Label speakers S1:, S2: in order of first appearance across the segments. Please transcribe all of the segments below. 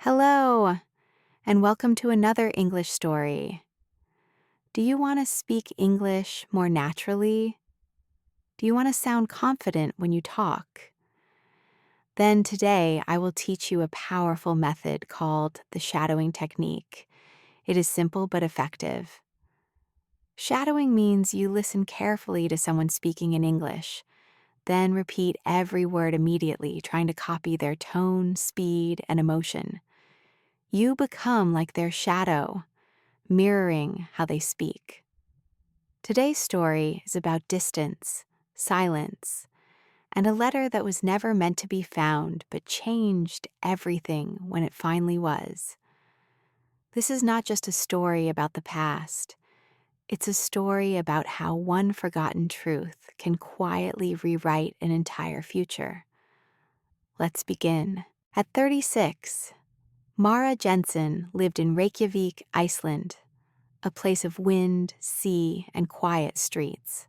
S1: Hello, and welcome to another English story. Do you want to speak English more naturally? Do you want to sound confident when you talk? Then today I will teach you a powerful method called the shadowing technique. It is simple but effective. Shadowing means you listen carefully to someone speaking in English, then repeat every word immediately, trying to copy their tone, speed, and emotion. You become like their shadow, mirroring how they speak. Today's story is about distance, silence, and a letter that was never meant to be found but changed everything when it finally was. This is not just a story about the past. It's a story about how one forgotten truth can quietly rewrite an entire future. Let's begin. At 36, Mara Jensen lived in Reykjavik, Iceland, a place of wind, sea, and quiet streets.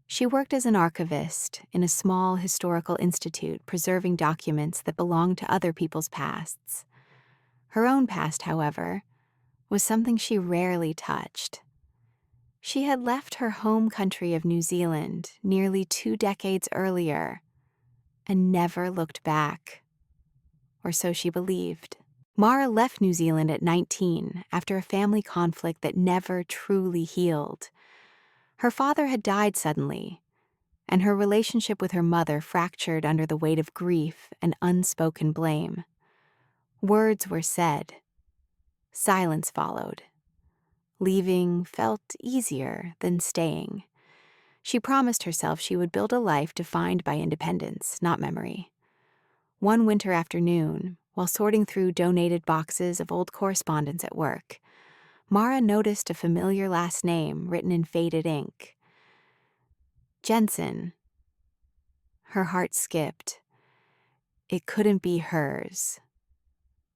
S1: She worked as an archivist in a small historical institute preserving documents that belonged to other people's pasts. Her own past, however, was something she rarely touched. She had left her home country of New Zealand nearly 2 decades earlier and never looked back, or so she believed. Mara left New Zealand at 19 after a family conflict that never truly healed. Her father had died suddenly, and her relationship with her mother fractured under the weight of grief and unspoken blame. Words were said. Silence followed. Leaving felt easier than staying. She promised herself she would build a life defined by independence, not memory. One winter afternoon, while sorting through donated boxes of old correspondence at work, Mara noticed a familiar last name written in faded ink. Jensen. Her heart skipped. It couldn't be hers.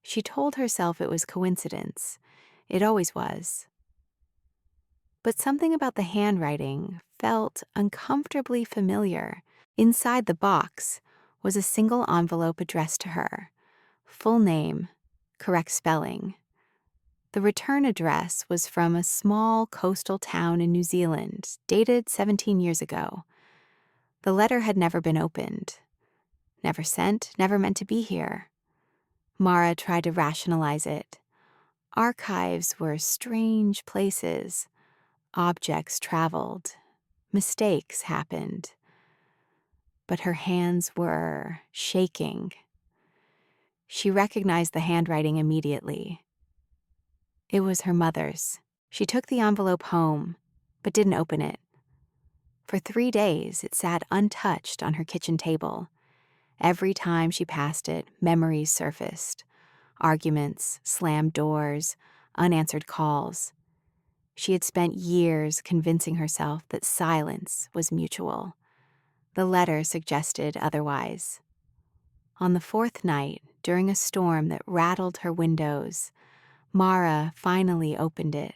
S1: She told herself it was coincidence. It always was. But something about the handwriting felt uncomfortably familiar. Inside the box was a single envelope addressed to her. Full name, correct spelling. The return address was from a small coastal town in New Zealand, dated 17 years ago. The letter had never been opened. Never sent, never meant to be here. Mara tried to rationalize it. Archives were strange places. Objects traveled. Mistakes happened. But her hands were shaking. She recognized the handwriting immediately. It was her mother's. She took the envelope home, but didn't open it. For 3 days, it sat untouched on her kitchen table. Every time she passed it, memories surfaced. Arguments, slammed doors, unanswered calls. She had spent years convincing herself that silence was mutual. The letter suggested otherwise. On the 4th night, during a storm that rattled her windows, Mara finally opened it.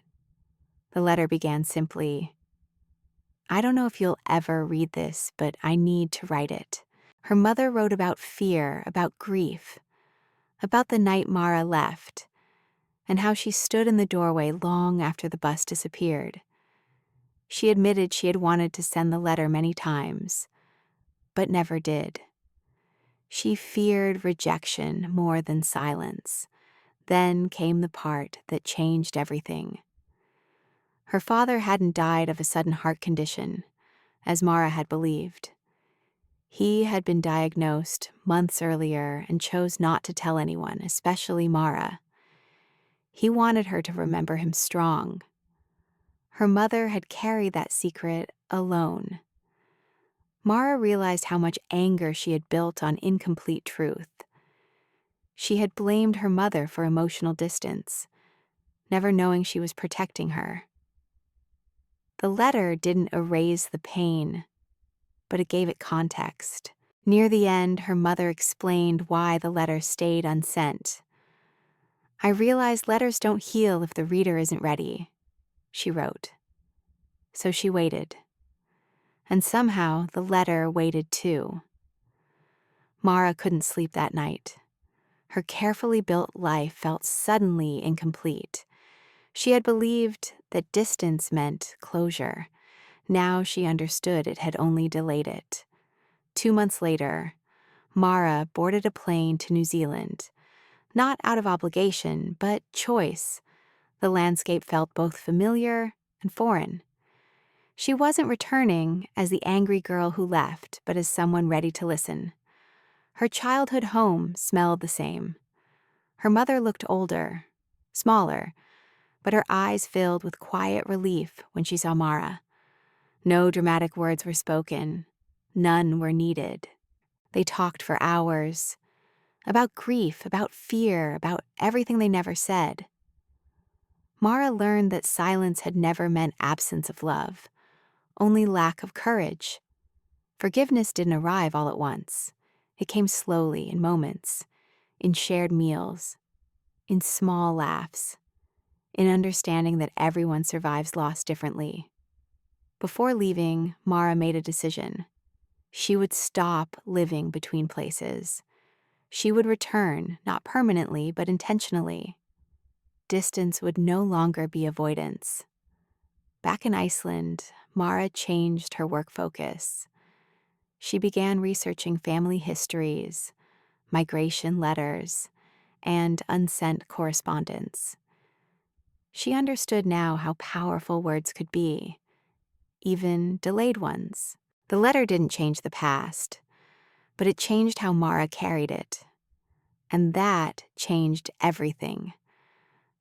S1: The letter began simply, "I don't know if you'll ever read this, but I need to write it." Her mother wrote about fear, about grief, about the night Mara left, and how she stood in the doorway long after the bus disappeared. She admitted she had wanted to send the letter many times, but never did. She feared rejection more than silence. Then came the part that changed everything. Her father hadn't died of a sudden heart condition, as Mara had believed. He had been diagnosed months earlier and chose not to tell anyone, especially Mara. He wanted her to remember him strong. Her mother had carried that secret alone. Mara realized how much anger she had built on incomplete truth. She had blamed her mother for emotional distance, never knowing she was protecting her. The letter didn't erase the pain, but it gave it context. Near the end, her mother explained why the letter stayed unsent. "I realize letters don't heal if the reader isn't ready," she wrote. So she waited. And somehow the letter waited too. Mara couldn't sleep that night. Her carefully built life felt suddenly incomplete. She had believed that distance meant closure. Now she understood it had only delayed it. 2 months later, Mara boarded a plane to New Zealand. Not out of obligation, but choice. The landscape felt both familiar and foreign. She wasn't returning as the angry girl who left, but as someone ready to listen. Her childhood home smelled the same. Her mother looked older, smaller, but her eyes filled with quiet relief when she saw Mara. No dramatic words were spoken. None were needed. They talked for hours about grief, about fear, about everything they never said. Mara learned that silence had never meant absence of love, only lack of courage. Forgiveness didn't arrive all at once. It came slowly, in moments, in shared meals, in small laughs, in understanding that everyone survives loss differently. Before leaving, Mara made a decision. She would stop living between places. She would return, not permanently, but intentionally. Distance would no longer be avoidance. Back in Iceland, Mara changed her work focus. She began researching family histories, migration letters, and unsent correspondence. She understood now how powerful words could be, even delayed ones. The letter didn't change the past, but it changed how Mara carried it. And that changed everything.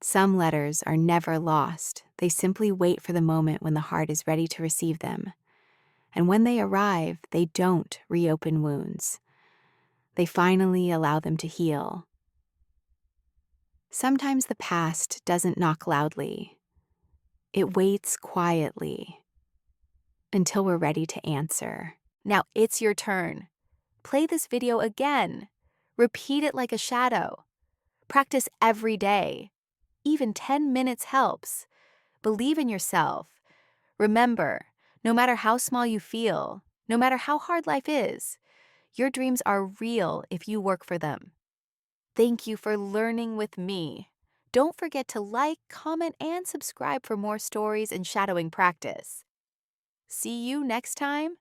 S1: Some letters are never lost. They simply wait for the moment when the heart is ready to receive them. And when they arrive, they don't reopen wounds. They finally allow them to heal. Sometimes the past doesn't knock loudly. It waits quietly until we're ready to answer. Now it's your turn. Play this video again. Repeat it like a shadow. Practice every day. Even 10 minutes helps. Believe in yourself. Remember, no matter how small you feel, no matter how hard life is, your dreams are real if you work for them. Thank you for learning with me. Don't forget to like, comment, and subscribe for more stories and shadowing practice. See you next time.